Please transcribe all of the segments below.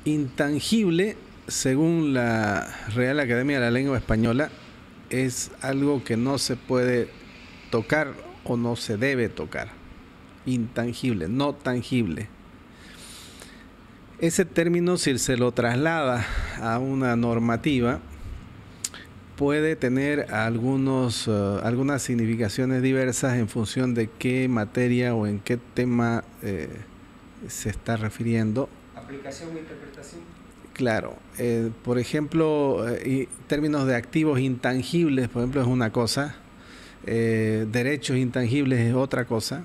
Intangible, según la Real Academia de la Lengua Española, es algo que no se puede tocar o no se debe tocar. Intangible, no tangible. Ese término, si se lo traslada a una normativa, puede tener algunas significaciones diversas en función de qué materia o en qué tema se está refiriendo. ¿Aplicación o interpretación? Claro, por ejemplo, términos de activos intangibles, por ejemplo, es una cosa, derechos intangibles es otra cosa.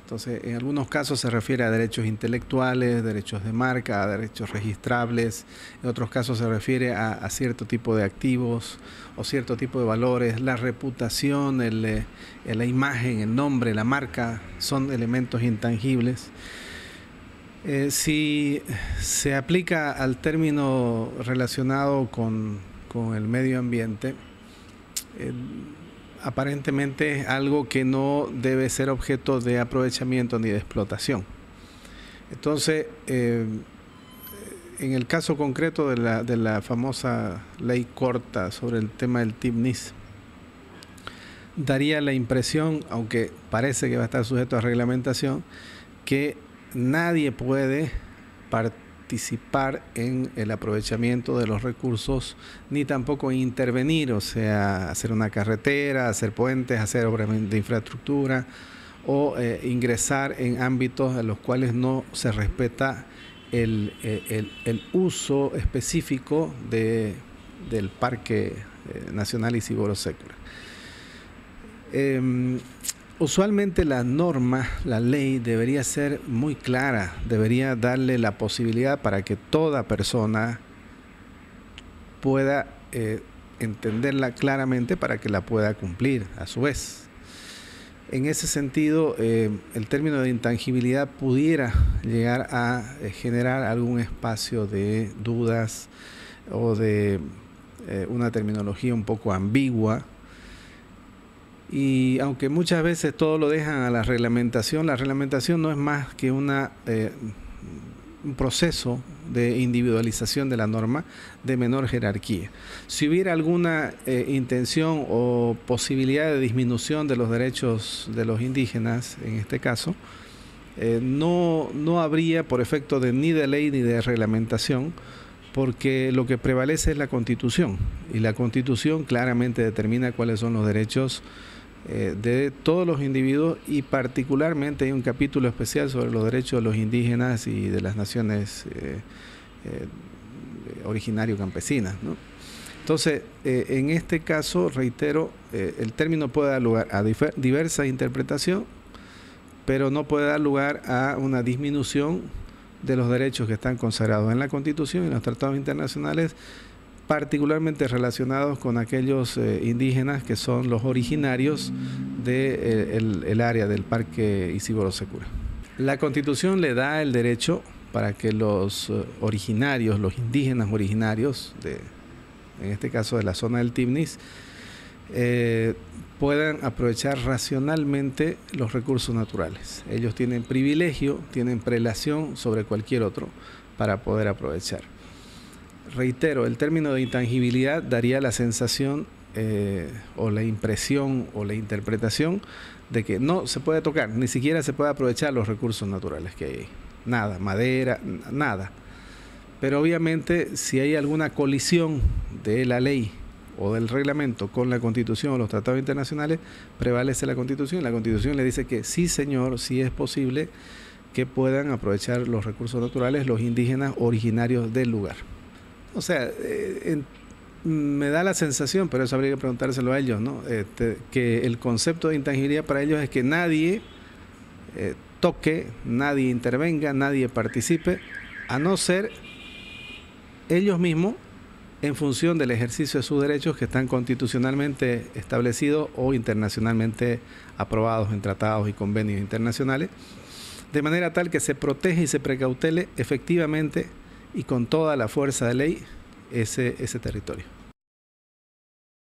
Entonces, en algunos casos se refiere a derechos intelectuales, derechos de marca, a derechos registrables. En otros casos se refiere a cierto tipo de activos o cierto tipo de valores. La reputación, la imagen, el nombre, la marca son elementos intangibles. Si se aplica al término relacionado con el medio ambiente, aparentemente es algo que no debe ser objeto de aprovechamiento ni de explotación. Entonces, en el caso concreto de la famosa ley corta sobre el tema del TIPNIS, daría la impresión, aunque parece que va a estar sujeto a reglamentación, que nadie puede participar en el aprovechamiento de los recursos, ni tampoco intervenir, o sea, hacer una carretera, hacer puentes, hacer obras de infraestructura o ingresar en ámbitos en los cuales no se respeta el uso específico del Parque Nacional Isigoro-Sécura. Usualmente la norma, la ley debería ser muy clara, debería darle la posibilidad para que toda persona pueda entenderla claramente para que la pueda cumplir a su vez. En ese sentido, el término de intangibilidad pudiera llegar a generar algún espacio de dudas o de una terminología un poco ambigua. Y aunque muchas veces todo lo dejan a la reglamentación no es más que un proceso de individualización de la norma de menor jerarquía. Si hubiera alguna intención o posibilidad de disminución de los derechos de los indígenas, en este caso, no habría por efecto ni de ley ni de reglamentación, porque lo que prevalece es la Constitución, y la Constitución claramente determina cuáles son los derechos de todos los individuos, y particularmente hay un capítulo especial sobre los derechos de los indígenas y de las naciones originario campesinas, ¿no? Entonces, en este caso, reitero, el término puede dar lugar a diversa interpretación, pero no puede dar lugar a una disminución de los derechos que están consagrados en la Constitución y en los tratados internacionales, particularmente relacionados con aquellos indígenas que son los originarios del área del Parque Isigoro-Sécura. La Constitución le da el derecho para que los originarios, los indígenas originarios, en este caso de la zona del TIPNIS, puedan aprovechar racionalmente los recursos naturales. Ellos tienen privilegio, tienen prelación sobre cualquier otro para poder aprovechar. Reitero, el término de intangibilidad daría la sensación o la impresión o la interpretación de que no se puede tocar, ni siquiera se puede aprovechar los recursos naturales que hay. Nada, madera, nada. Pero obviamente si hay alguna colisión de la ley o del reglamento con la Constitución o los tratados internacionales, prevalece la Constitución. La Constitución le dice que sí, señor, sí es posible que puedan aprovechar los recursos naturales los indígenas originarios del lugar. O sea, me da la sensación, pero eso habría que preguntárselo a ellos, ¿no? Que el concepto de intangibilidad para ellos es que nadie toque, nadie intervenga, nadie participe, a no ser ellos mismos en función del ejercicio de sus derechos que están constitucionalmente establecidos o internacionalmente aprobados en tratados y convenios internacionales, de manera tal que se protege y se precautele efectivamente y con toda la fuerza de ley ese territorio.